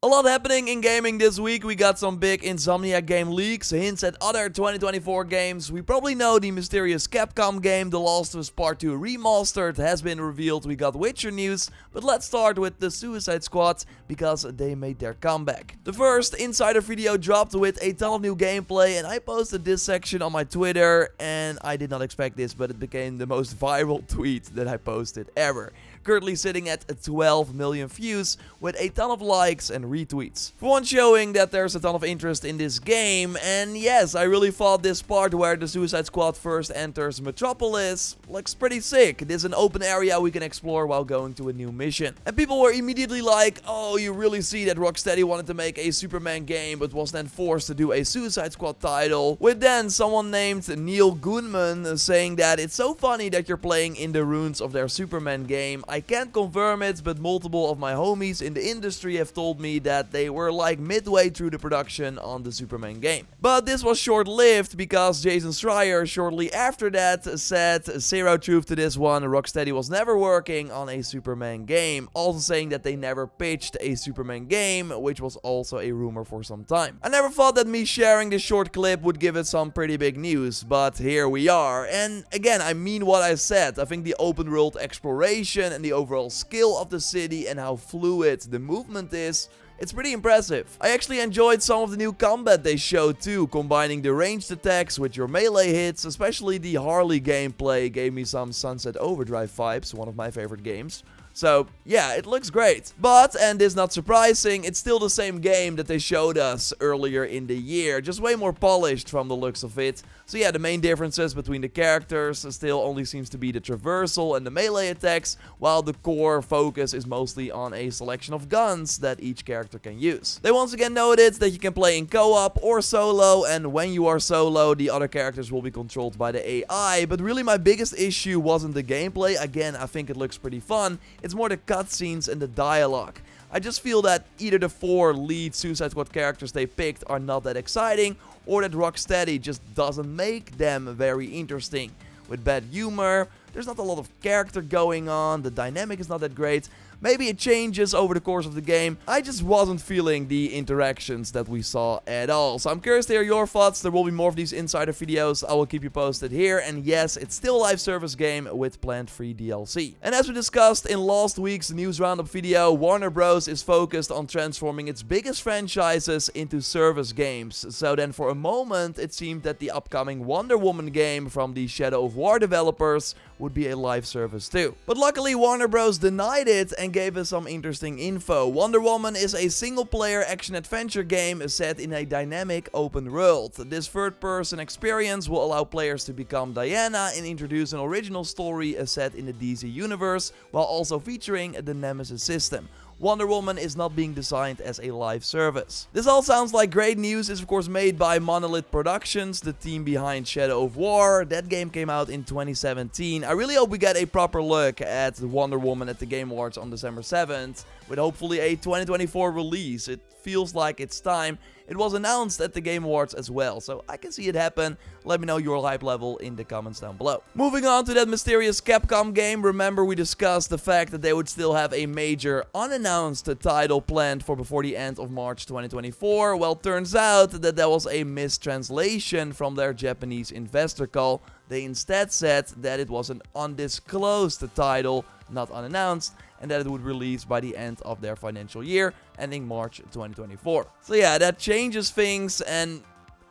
A lot happening in gaming this week. We got some big Insomniac Game leaks, hints at other 2024 games. We probably know the mysterious Capcom game, The Last of Us Part 2 Remastered, has been revealed. We got Witcher news, but let's start with the Suicide Squad, because they made their comeback. The first insider video dropped with a ton of new gameplay, and I posted this section on my Twitter, and I did not expect this, but it became the most viral tweet that I posted ever. Currently sitting at 12 million views with a ton of likes and retweets. For one, showing that there's a ton of interest in this game, and yes, I really thought this part where the Suicide Squad first enters Metropolis looks pretty sick. It is an open area we can explore while going to a new mission. And people were immediately like, oh, you really see that Rocksteady wanted to make a Superman game but was then forced to do a Suicide Squad title, with then someone named Neil Goodman saying that it's so funny that you're playing in the ruins of their Superman game. I can't confirm it, but multiple of my homies in the industry have told me that they were like midway through the production on the Superman game. But this was short-lived because Jason Schreier shortly after that said zero truth to this one. Rocksteady was never working on a Superman game, also saying that they never pitched a Superman game, which was also a rumor for some time. I never thought that me sharing this short clip would give it some pretty big news, but here we are. And again, I mean what I said. I think the open world exploration and the overall skill of the city and how fluid the movement is, it's pretty impressive. I actually enjoyed some of the new combat they showed too, combining the ranged attacks with your melee hits. Especially the Harley gameplay gave me some Sunset Overdrive vibes, one of my favorite games. So, yeah, it looks great. But, and this is not surprising, it's still the same game that they showed us earlier in the year, just way more polished from the looks of it. So yeah, the main differences between the characters still only seems to be the traversal and the melee attacks, while the core focus is mostly on a selection of guns that each character can use. They once again noted that you can play in co-op or solo, and when you are solo, the other characters will be controlled by the AI. But really my biggest issue wasn't the gameplay. Again, I think it looks pretty fun. It's more the cutscenes and the dialogue. I just feel that either the 4 lead Suicide Squad characters they picked are not that exciting, or that Rocksteady just doesn't make them very interesting. With bad humor, there's not a lot of character going on, the dynamic is not that great. Maybe it changes over the course of the game. I just wasn't feeling the interactions that we saw at all. So I'm curious to hear your thoughts. There will be more of these insider videos. I will keep you posted here. And yes, it's still a live service game with planned free DLC. And as we discussed in last week's news roundup video, Warner Bros. Is focused on transforming its biggest franchises into service games. So then for a moment, it seemed that the upcoming Wonder Woman game from the Shadow of War developers would be a live service too. But luckily Warner Bros. Denied it and gave us some interesting info. Wonder Woman is a single-player action-adventure game set in a dynamic open world. This third-person experience will allow players to become Diana and introduce an original story set in the DC universe, while also featuring the Nemesis system. Wonder Woman is not being designed as a live service. This all sounds like great news. It's of course made by Monolith Productions, the team behind Shadow of War. That game came out in 2017. I really hope we get a proper look at Wonder Woman at the Game Awards on December 7th, with hopefully a 2024 release. It feels like it's time. It was announced at the Game Awards as well, so I can see it happen. Let me know your hype level in the comments down below. Moving on to that mysterious Capcom game, remember we discussed the fact that they would still have a major unannounced title planned for before the end of March 2024. Well, turns out that that was a mistranslation from their Japanese investor call. They instead said that it was an undisclosed title, not unannounced, and that it would release by the end of their financial year, ending March 2024. So yeah, that changes things, and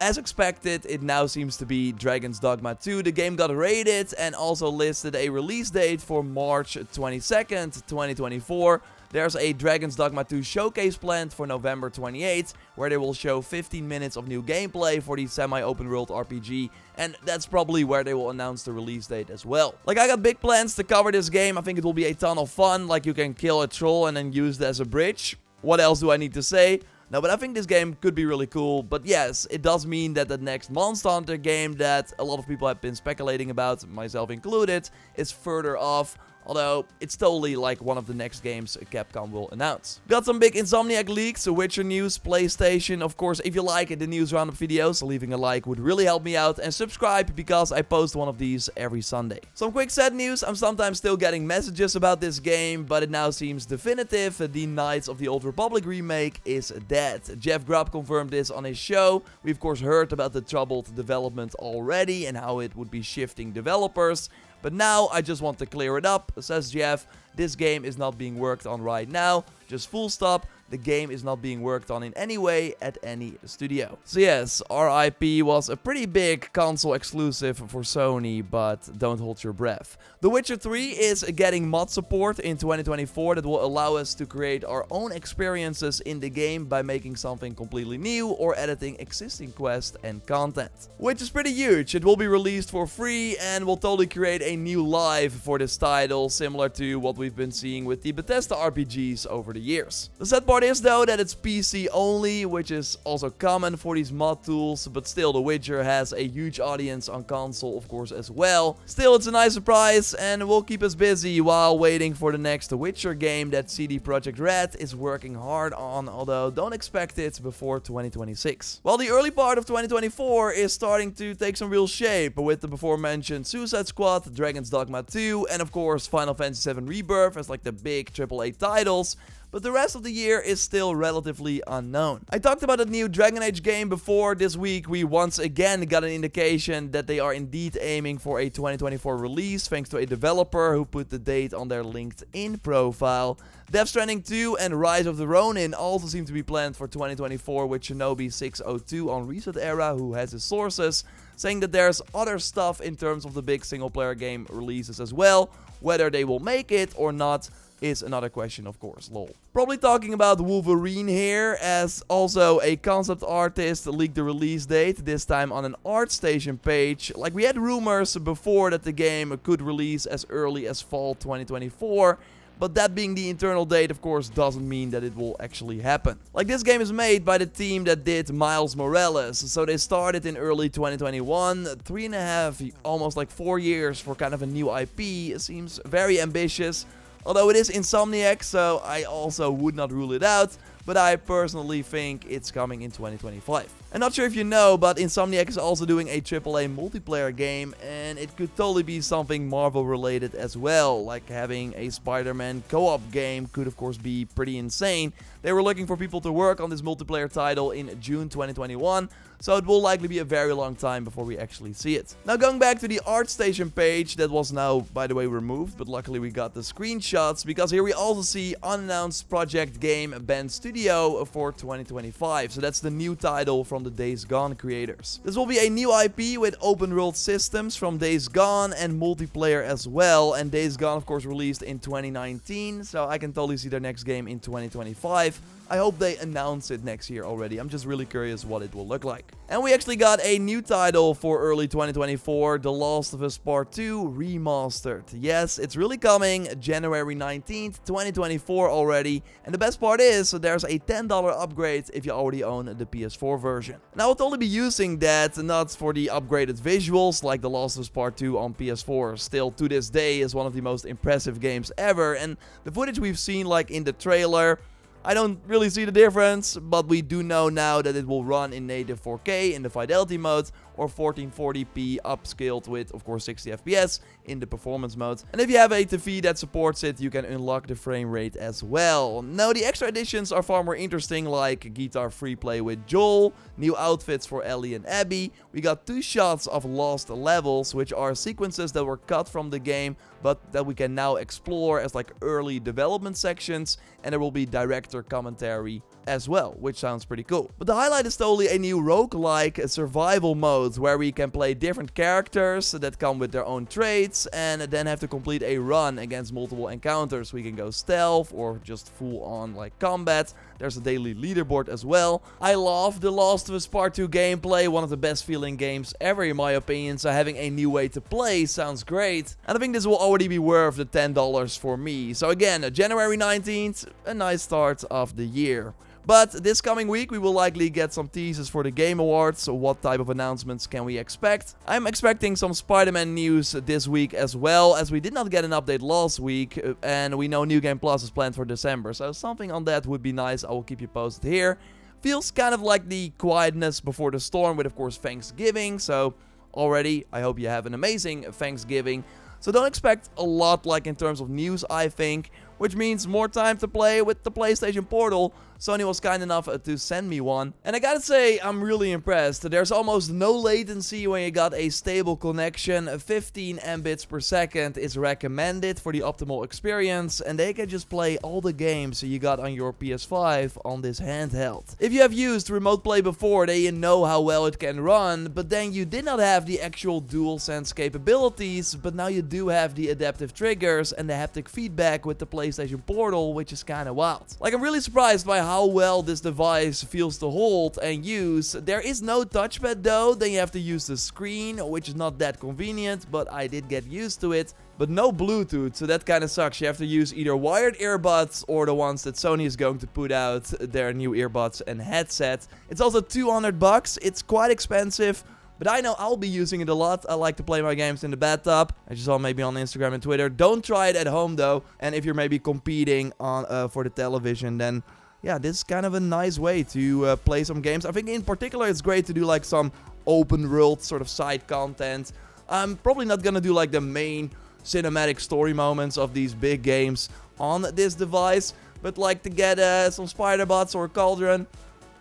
as expected, it now seems to be Dragon's Dogma 2. The game got rated and also listed a release date for March 22nd, 2024. There's a Dragon's Dogma 2 showcase planned for November 28th, where they will show 15 minutes of new gameplay for the semi-open world RPG, and that's probably where they will announce the release date as well. Like, I got big plans to cover this game. I think it will be a ton of fun. Like, you can kill a troll and then use it as a bridge. What else do I need to say? No, but I think this game could be really cool. But yes, it does mean that the next Monster Hunter game that a lot of people have been speculating about, myself included, is further off. Although, it's totally like one of the next games Capcom will announce. Got some big Insomniac leaks, Witcher news, PlayStation. Of course, if you like the news roundup videos, leaving a like would really help me out. And subscribe because I post one of these every Sunday. Some quick sad news. I'm sometimes still getting messages about this game, but it now seems definitive. The Knights of the Old Republic remake is dead. Jeff Grubb confirmed this on his show. We of course heard about the troubled development already and how it would be shifting developers. But now I just want to clear it up, says Jeff. This game is not being worked on right now. Just full stop. The game is not being worked on in any way at any studio. So yes, RIP was a pretty big console exclusive for Sony, but don't hold your breath. The Witcher 3 is getting mod support in 2024 that will allow us to create our own experiences in the game by making something completely new or editing existing quests and content. Which is pretty huge. It will be released for free and will totally create a new life for this title, similar to what we've been seeing with the Bethesda RPGs over the years. The sad part is though that it's PC only, which is also common for these mod tools, but still The Witcher has a huge audience on console of course as well. Still, it's a nice surprise and will keep us busy while waiting for the next Witcher game that CD Projekt Red is working hard on, although don't expect it before 2026. While the early part of 2024 is starting to take some real shape with the before mentioned Suicide Squad, Dragon's Dogma 2 and of course Final Fantasy VII Rebirth as like the big AAA titles. But the rest of the year is still relatively unknown. I talked about a new Dragon Age game before. This week we once again got an indication that they are indeed aiming for a 2024 release, thanks to a developer who put the date on their LinkedIn profile. Death Stranding 2 and Rise of the Ronin also seem to be planned for 2024, with Shinobi 602 on Reset Era, who has his sources, saying that there's other stuff in terms of the big single player game releases as well. Whether they will make it or not is another question, of course, lol. Probably talking about Wolverine here, as also a concept artist leaked the release date, this time on an ArtStation page. Like, we had rumors before that the game could release as early as fall 2024, but that being the internal date, of course, doesn't mean that it will actually happen. Like, this game is made by the team that did Miles Morales, so they started in early 2021, 3.5, almost like 4 years for kind of a new IP. It seems very ambitious. Although it is Insomniac, so I also would not rule it out, but I personally think it's coming in 2025. I'm not sure if you know, but Insomniac is also doing a AAA multiplayer game, and it could totally be something Marvel related as well, like having a Spider-Man co-op game could of course be pretty insane. They were looking for people to work on this multiplayer title in June 2021, so it will likely be a very long time before we actually see it. Now going back to the ArtStation page, that was now by the way removed, but luckily we got the screenshots, because here we also see unannounced project game Ben Studio for 2025. So that's the new title from the Days Gone creators. This will be a new IP with open world systems from Days Gone and multiplayer as well, and Days Gone of course released in 2019, so I can totally see their next game in 2025. I hope they announce it next year already. I'm just really curious what it will look like. And we actually got a new title for early 2024, The Last of Us Part 2 Remastered. Yes, it's really coming, January 19th, 2024 already. And the best part is, there's a $10 upgrade if you already own the PS4 version. And I will totally be using that, not for the upgraded visuals, like The Last of Us Part 2 on PS4 still to this day is one of the most impressive games ever. And the footage we've seen like in the trailer, I don't really see the difference, but we do know now that it will run in native 4K in the fidelity mode, or 1440p upscaled with, of course, 60 FPS in the performance mode. And if you have a TV that supports it, you can unlock the frame rate as well. Now, the extra additions are far more interesting, like guitar free play with Joel, new outfits for Ellie and Abby. We got 2 shots of lost levels, which are sequences that were cut from the game, but that we can now explore as like early development sections, and there will be director commentary as well, which sounds pretty cool. But the highlight is totally a new roguelike survival mode, where we can play different characters that come with their own traits, and then have to complete a run against multiple encounters. We can go stealth or just full on like combat. There's a daily leaderboard as well. I love The Last of Us Part 2 gameplay, one of the best feeling games ever in my opinion, so having a new way to play sounds great. And I think this will already be worth the $10 for me. So again, January 19th, a nice start of the year. But this coming week, we will likely get some teasers for the Game Awards. So what type of announcements can we expect? I'm expecting some Spider-Man news this week as well, as we did not get an update last week, and we know New Game Plus is planned for December. So something on that would be nice. I will keep you posted here. Feels kind of like the quietness before the storm with, of course, Thanksgiving. So already, I hope you have an amazing Thanksgiving. So don't expect a lot like in terms of news, I think, which means more time to play with the PlayStation Portal. Sony was kind enough to send me one, and I gotta say, I'm really impressed. There's almost no latency when you got a stable connection. 15 Mbits per second is recommended for the optimal experience, and they can just play all the games you got on your PS5 on this handheld. If you have used Remote Play before, then you know how well it can run, but then you did not have the actual DualSense capabilities, but now you do have the adaptive triggers and the haptic feedback with the PlayStation Portal, which is kinda wild. Like, I'm really surprised by how well this device feels to hold and use. There is no touchpad though, then you have to use the screen, which is not that convenient, but I did get used to it. But no Bluetooth, so that kinda sucks. You have to use either wired earbuds or the ones that Sony is going to put out, their new earbuds and headset. It's also $200, it's quite expensive. But I know I'll be using it a lot. I like to play my games in the bathtub, as you saw maybe on Instagram and Twitter. Don't try it at home though. And if you're maybe competing on for the television, then yeah, this is kind of a nice way to play some games. I think in particular it's great to do like some open world sort of side content. I'm probably not gonna do like the main cinematic story moments of these big games on this device, but like to get some spider bots or cauldron,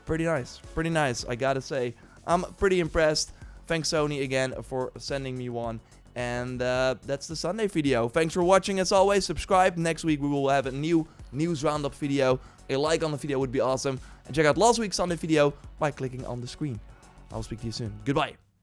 pretty nice, I gotta say. I'm pretty impressed. Thanks Sony again for sending me one. And that's the Sunday video. Thanks for watching as always. Subscribe. Next week we will have a new news roundup video. A like on the video would be awesome. And check out last week's Sunday video by clicking on the screen. I'll speak to you soon. Goodbye.